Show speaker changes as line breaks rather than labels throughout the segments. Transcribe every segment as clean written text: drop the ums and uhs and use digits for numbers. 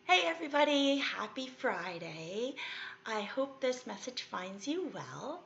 Hey everybody, happy Friday. I hope this message finds you well.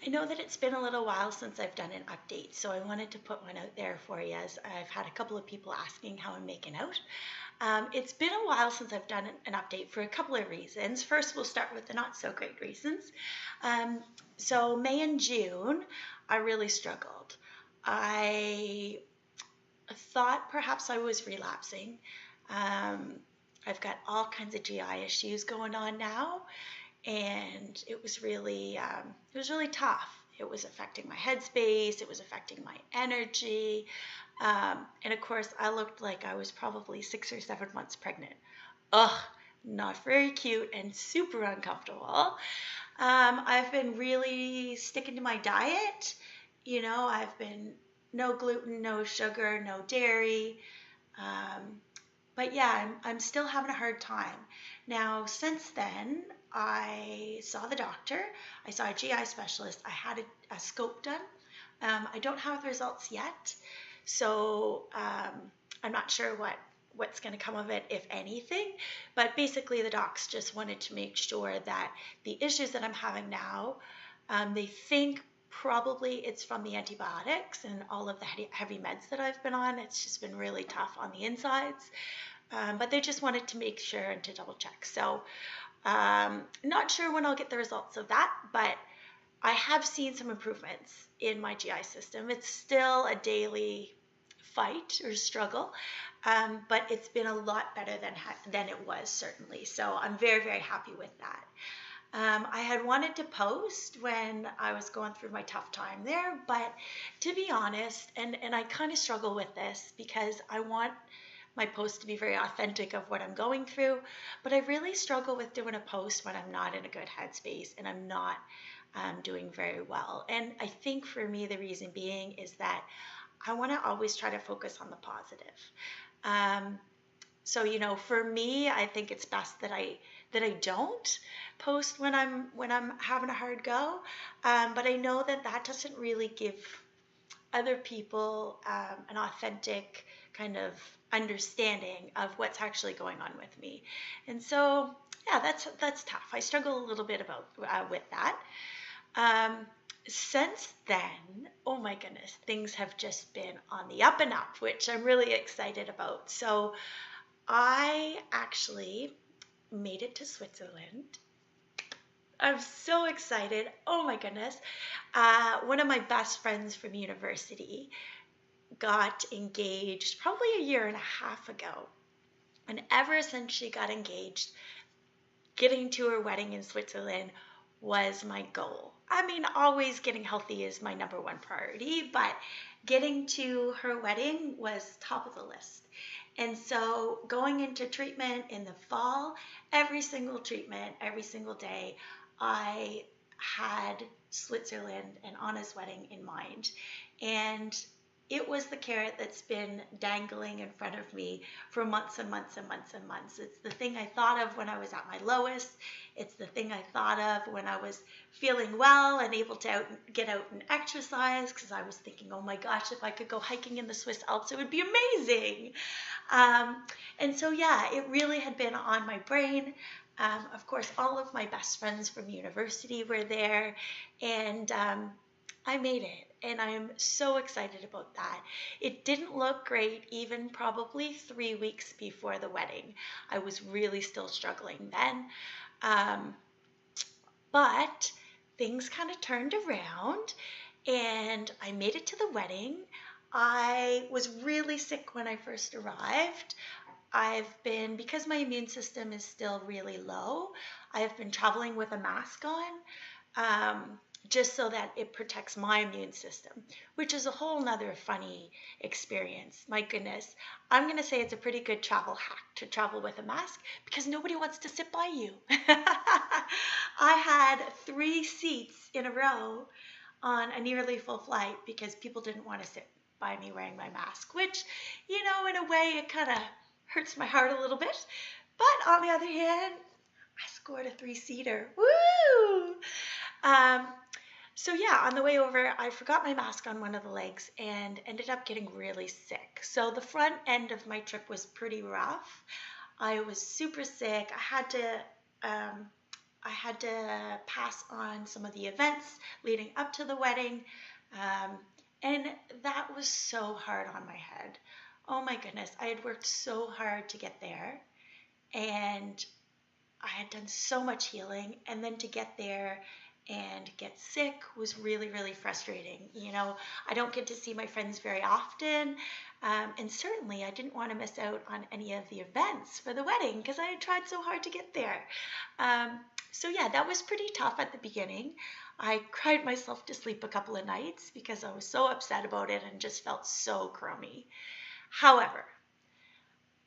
I know that it's been a little while since I've done an update, so I wanted to put one out there for you as I've had a couple of people asking how I'm making out. It's been a while since I've done an update for a couple of reasons. First, we'll start with the not so great reasons. Um, so, May and June, I really struggled. I thought perhaps I was relapsing. Um, I've got all kinds of GI issues going on now, and it was really tough. It was affecting my headspace. It was affecting my energy, and of course, I looked like I was probably 6 or 7 months pregnant. Ugh, not very cute and super uncomfortable. I've been really sticking to my diet. I've been no gluten, no sugar, no dairy. Um, but yeah, I'm still having a hard time. Now, since then, I saw the doctor. I saw a GI specialist. I had a scope done. I don't have the results yet, so I'm not sure what's going to come of it, if anything. But basically, the docs just wanted to make sure that the issues that I'm having now, they think probably it's from the antibiotics and all of the heavy meds that I've been on. It's just been really tough on the insides. But they just wanted to make sure and to double check. So, not sure when I'll get the results of that, but I have seen some improvements in my GI system. It's still a daily fight or struggle, but it's been a lot better than it was, certainly. So I'm very, very happy with that. I had wanted to post when I was going through my tough time there, but to be honest, and I kind of struggle with this because I want my post to be very authentic of what I'm going through, but I really struggle with doing a post when I'm not in a good headspace and I'm not doing very well. And I think for me, the reason being is that I want to always try to focus on the positive. Um, so for me, I think it's best that I don't post when I'm having a hard go. But I know that that doesn't really give other people an authentic kind of understanding of what's actually going on with me. And so, yeah, that's tough. I struggle a little bit about with that. Um, since then, oh my goodness, things have just been on the up and up, which I'm really excited about. So I actually made it to Switzerland. I'm so excited. Oh my goodness. One of my best friends from university got engaged probably a year and a half ago. And ever since she got engaged, getting to her wedding in Switzerland was my goal. I mean, always getting healthy is my number one priority, but getting to her wedding was top of the list. And so going into treatment in the fall, every single treatment, every single day, I had Switzerland and Anna's wedding in mind. And it was the carrot that's been dangling in front of me for months and months and months and months. It's the thing I thought of when I was at my lowest. It's the thing I thought of when I was feeling well and able to get out and exercise, because I was thinking, oh my gosh, if I could go hiking in the Swiss Alps, it would be amazing. Um, and so, yeah, it really had been on my brain. Of course, all of my best friends from university were there, and I made it, and I'm so excited about that. It didn't look great even probably 3 weeks before the wedding. I was really still struggling then. Um, but things kind of turned around, and I made it to the wedding. I was really sick when I first arrived. Because my immune system is still really low, I've been traveling with a mask on, just so that it protects my immune system, which is a whole nother funny experience. My goodness. I'm going to say it's a pretty good travel hack to travel with a mask because nobody wants to sit by you. I had 3 seats in a row on a nearly full flight because people didn't want to sit by me wearing my mask, which, in a way, it kind of hurts my heart a little bit. But on the other hand, I scored a 3-seater. Woo! Um, so yeah, on the way over, I forgot my mask on one of the legs and ended up getting really sick. So the front end of my trip was pretty rough. I was super sick. Um, I had to pass on some of the events leading up to the wedding. Um, and that was so hard on my head. Oh my goodness. I had worked so hard to get there, and I had done so much healing, and then to get there and get sick was really, really frustrating. I don't get to see my friends very often, and certainly I didn't want to miss out on any of the events for the wedding because I had tried so hard to get there. Um, so, yeah, that was pretty tough at the beginning. I cried myself to sleep a couple of nights because I was so upset about it and just felt so crummy. However,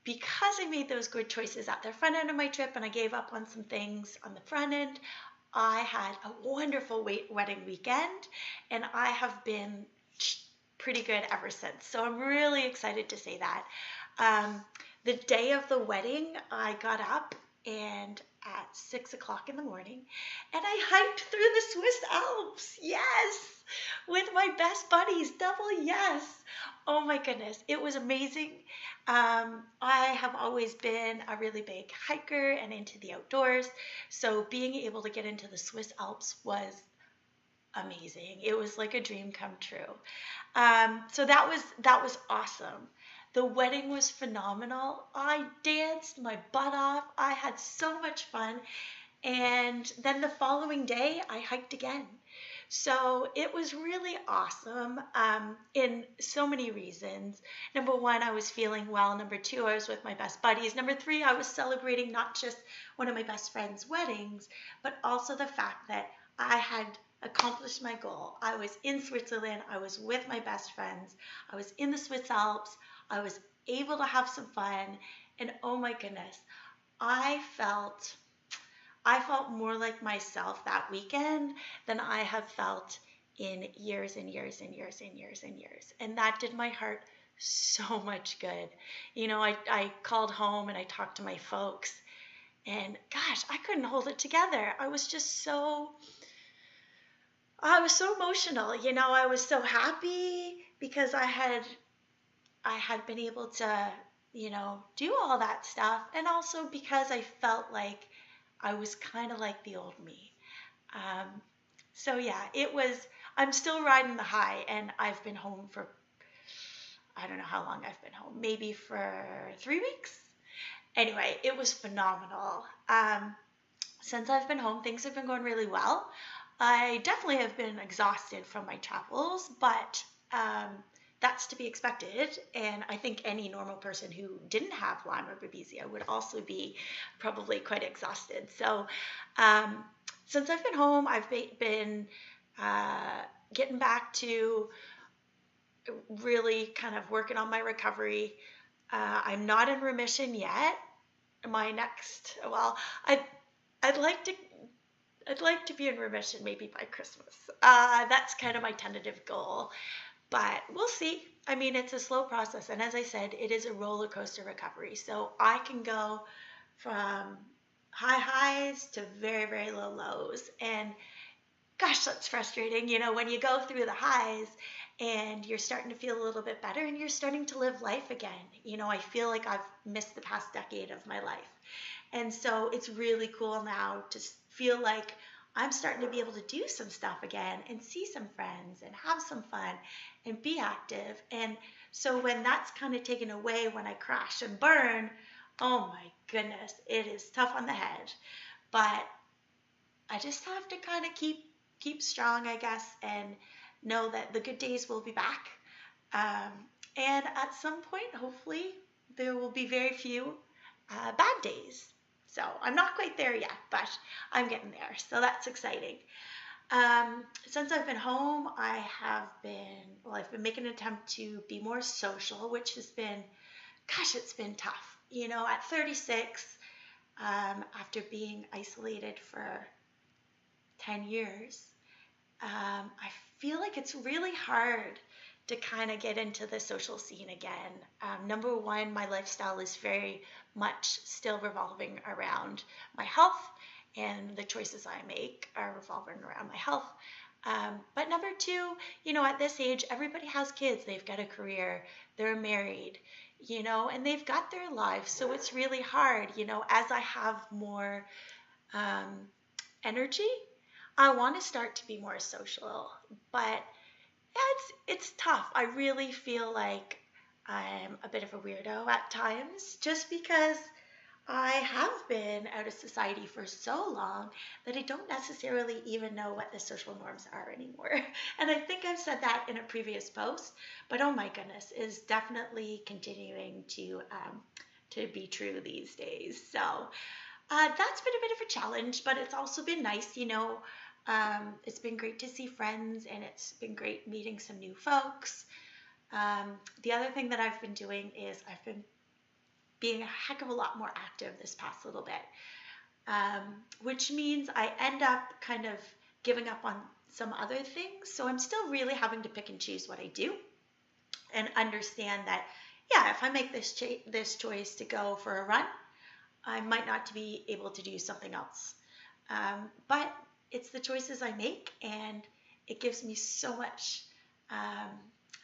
because I made those good choices at the front end of my trip and I gave up on some things on the front end, I had a wonderful wedding weekend, and I have been pretty good ever since. So I'm really excited to say that. Um, the day of the wedding, I got up and at 6 o'clock in the morning, and I hiked through the Swiss Alps. Yes, with my best buddies. Double yes. Oh my goodness, it was amazing. I have always been a really big hiker and into the outdoors, so being able to get into the Swiss Alps was amazing. It was like a dream come true. So that was awesome. The wedding was phenomenal. I danced my butt off. I had so much fun. And then the following day, I hiked again. So it was really awesome in so many reasons. Number one, I was feeling well. Number two, I was with my best buddies. Number three, I was celebrating not just one of my best friend's weddings, but also the fact that I had accomplished my goal. I was in Switzerland. I was with my best friends. I was in the Swiss Alps. I was able to have some fun. And oh my goodness, I felt I felt more like myself that weekend than I have felt in years and years and years and years and years. And that did my heart so much good. I called home and I talked to my folks, and gosh, I couldn't hold it together. I was so emotional. I was so happy because I had been able to, do all that stuff. And also because I felt like I was kind of like the old me. Um, so yeah, I'm still riding the high, and I've been home for, I don't know how long I've been home, maybe for 3 weeks. Anyway, it was phenomenal. Since I've been home, things have been going really well. I definitely have been exhausted from my travels, but that's to be expected. And I think any normal person who didn't have Lyme or Babesia would also be probably quite exhausted. So um, since I've been home, I've been getting back to really kind of working on my recovery. I'm not in remission yet. My next, well, I'd like to I'd like to be in remission maybe by Christmas. That's kind of my tentative goal, but we'll see. I mean, it's a slow process, and as I said, it is a roller coaster recovery. So I can go from high highs to very, very low lows, and gosh, that's frustrating. When you go through the highs and you're starting to feel a little bit better and you're starting to live life again. I feel like I've missed the past decade of my life. And so it's really cool now to feel like I'm starting to be able to do some stuff again and see some friends and have some fun and be active. And so when that's kind of taken away, when I crash and burn, oh my goodness, it is tough on the head. But I just have to kind of keep strong, I guess, and know that the good days will be back. Um, and at some point, hopefully, there will be very few bad days. So I'm not quite there yet, but I'm getting there. So that's exciting. Since I've been home, I've been making an attempt to be more social, which has been, gosh, it's been tough. At 36, after being isolated for 10 years, I feel like it's really hard to kind of get into the social scene again. Number one, my lifestyle is very much still revolving around my health, and the choices I make are revolving around my health. But number two, at this age, everybody has kids, they've got a career, they're married. and they've got their lives. So it's really hard, as I have more um, energy, I want to start to be more social, but it's tough. I really feel like I'm a bit of a weirdo at times just because I have been out of society for so long that I don't necessarily even know what the social norms are anymore. And I think I've said that in a previous post, but oh my goodness, is definitely continuing to be true these days. So that's been a bit of a challenge, but it's also been nice, it's been great to see friends and it's been great meeting some new folks. The other thing that I've been doing is I've been being a heck of a lot more active this past little bit, which means I end up kind of giving up on some other things. So I'm still really having to pick and choose what I do and understand that, yeah, if I make this choice to go for a run, I might not be able to do something else. But it's the choices I make, and it gives me so much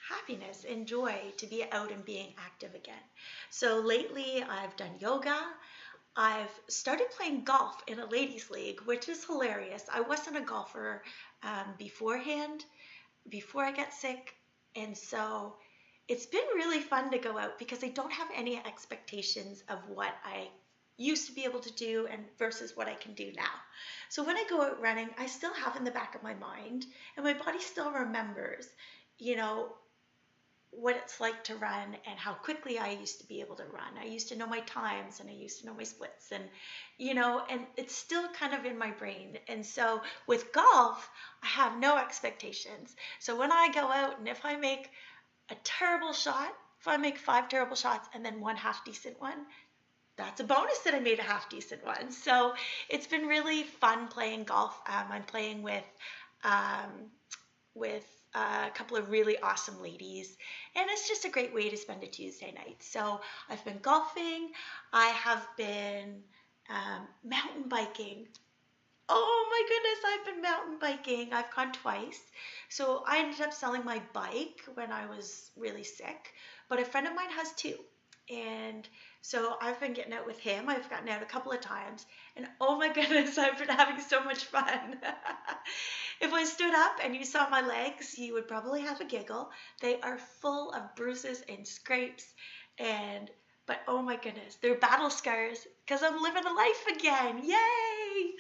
happiness and joy to be out and being active again. So lately I've done yoga. I've started playing golf in a ladies' league, which is hilarious. I wasn't a golfer beforehand, before I got sick. And so it's been really fun to go out because I don't have any expectations of what I used to be able to do and versus what I can do now. So when I go out running, I still have in the back of my mind, and my body still remembers, you know, what it's like to run and how quickly I used to be able to run. I used to know my times and I used to know my splits, and and it's still kind of in my brain. And so with golf, I have no expectations. So when I go out and if I make a terrible shot, if I make 5 terrible shots and then one half decent one, that's a bonus that I made a half decent one. So it's been really fun playing golf. I'm playing um, with a couple of really awesome ladies, and it's just a great way to spend a Tuesday night. So I've been golfing. I have been mountain biking. Oh my goodness, I've been mountain biking. I've gone twice. So I ended up selling my bike when I was really sick, but a friend of mine has two. And so I've been getting out with him. I've gotten out a couple of times, and oh my goodness, I've been having so much fun. If I stood up and you saw my legs, you would probably have a giggle. They are full of bruises and scrapes, and but oh my goodness, they're battle scars because I'm living a life again. Yay!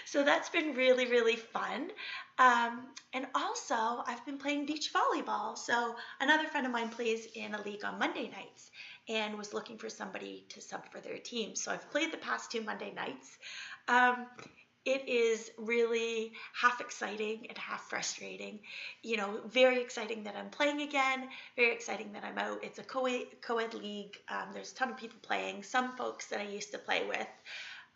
So that's been really, really fun. And also, I've been playing beach volleyball. So another friend of mine plays in a league on Monday nights and was looking for somebody to sub for their team. So I've played the past 2 Monday nights. It is really half exciting and half frustrating. Very exciting that I'm playing again, very exciting that I'm out. It's a co-ed league. There's a ton of people playing, some folks that I used to play with.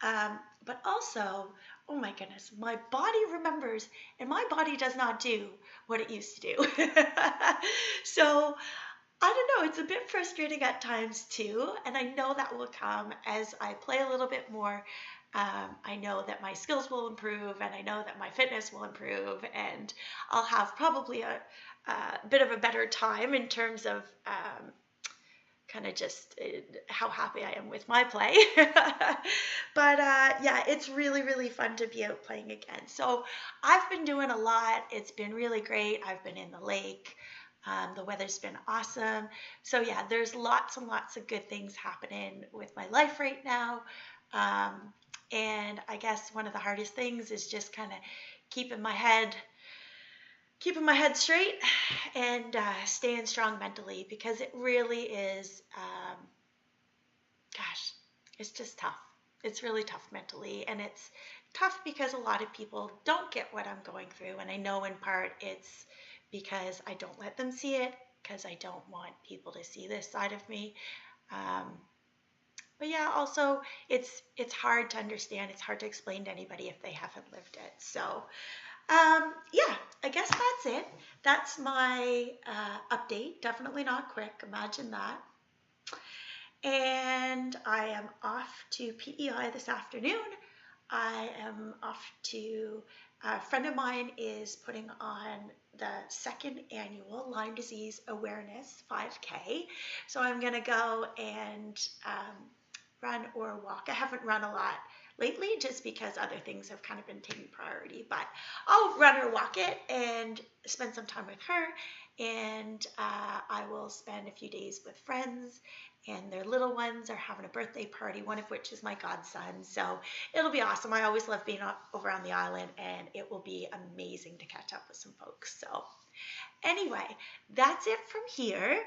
But also, oh my goodness, my body remembers and my body does not do what it used to do. So I don't know, it's a bit frustrating at times too, and I know that will come as I play a little bit more. I know that my skills will improve, and I know that my fitness will improve, and I'll have probably a bit of a better time in terms of kind of just how happy I am with my play. But yeah, it's really, really fun to be out playing again. So I've been doing a lot. It's been really great. I've been in the lake. The weather's been awesome. So yeah, there's lots and lots of good things happening with my life right now. And I guess one of the hardest things is just kind of keeping my head straight and staying strong mentally, because it really is, gosh, it's just tough. It's really tough mentally, and it's tough because a lot of people don't get what I'm going through, and I know in part it's because I don't let them see it, because I don't want people to see this side of me. But yeah, also it's hard to understand. It's hard to explain to anybody if they haven't lived it. So yeah, I guess that's it. That's my update. Definitely not quick. Imagine that. And I am off to PEI this afternoon. I am off to A friend of mine is putting on the second annual Lyme Disease Awareness 5K. So I'm going to go and run or walk. I haven't run a lot lately just because other things have kind of been taking priority, but I'll run or walk it and spend some time with her. And I will spend a few days with friends, and their little ones are having a birthday party, one of which is my godson. So it'll be awesome. I always love being over on the island, and it will be amazing to catch up with some folks. So anyway, that's it from here.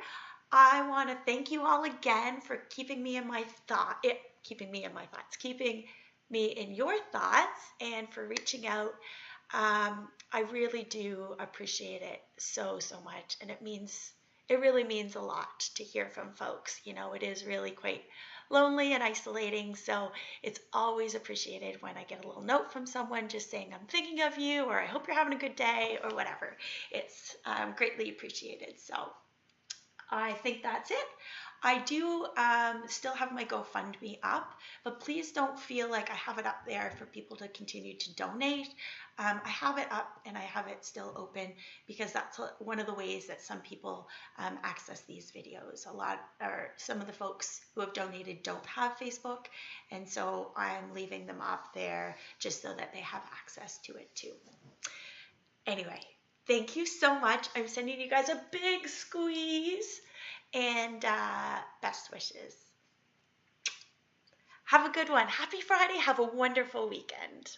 I want to thank you all again for keeping me in my thoughts, keeping me in your thoughts, and for reaching out. I really do appreciate it so much, and it really means a lot to hear from folks. You know, it is really quite lonely and isolating, so it's always appreciated when I get a little note from someone just saying I'm thinking of you, or I hope you're having a good day, or whatever. It's greatly appreciated. So I think that's it. I do still have my GoFundMe up, but please don't feel like I have it up there for people to continue to donate. I have it up and I have it still open because that's one of the ways that some people access these videos. Some of the folks who have donated don't have Facebook, and so I'm leaving them up there just so that they have access to it too. Anyway, thank you so much. I'm sending you guys a big squeeze, and best wishes. Have a good one. Happy Friday. Have a wonderful weekend.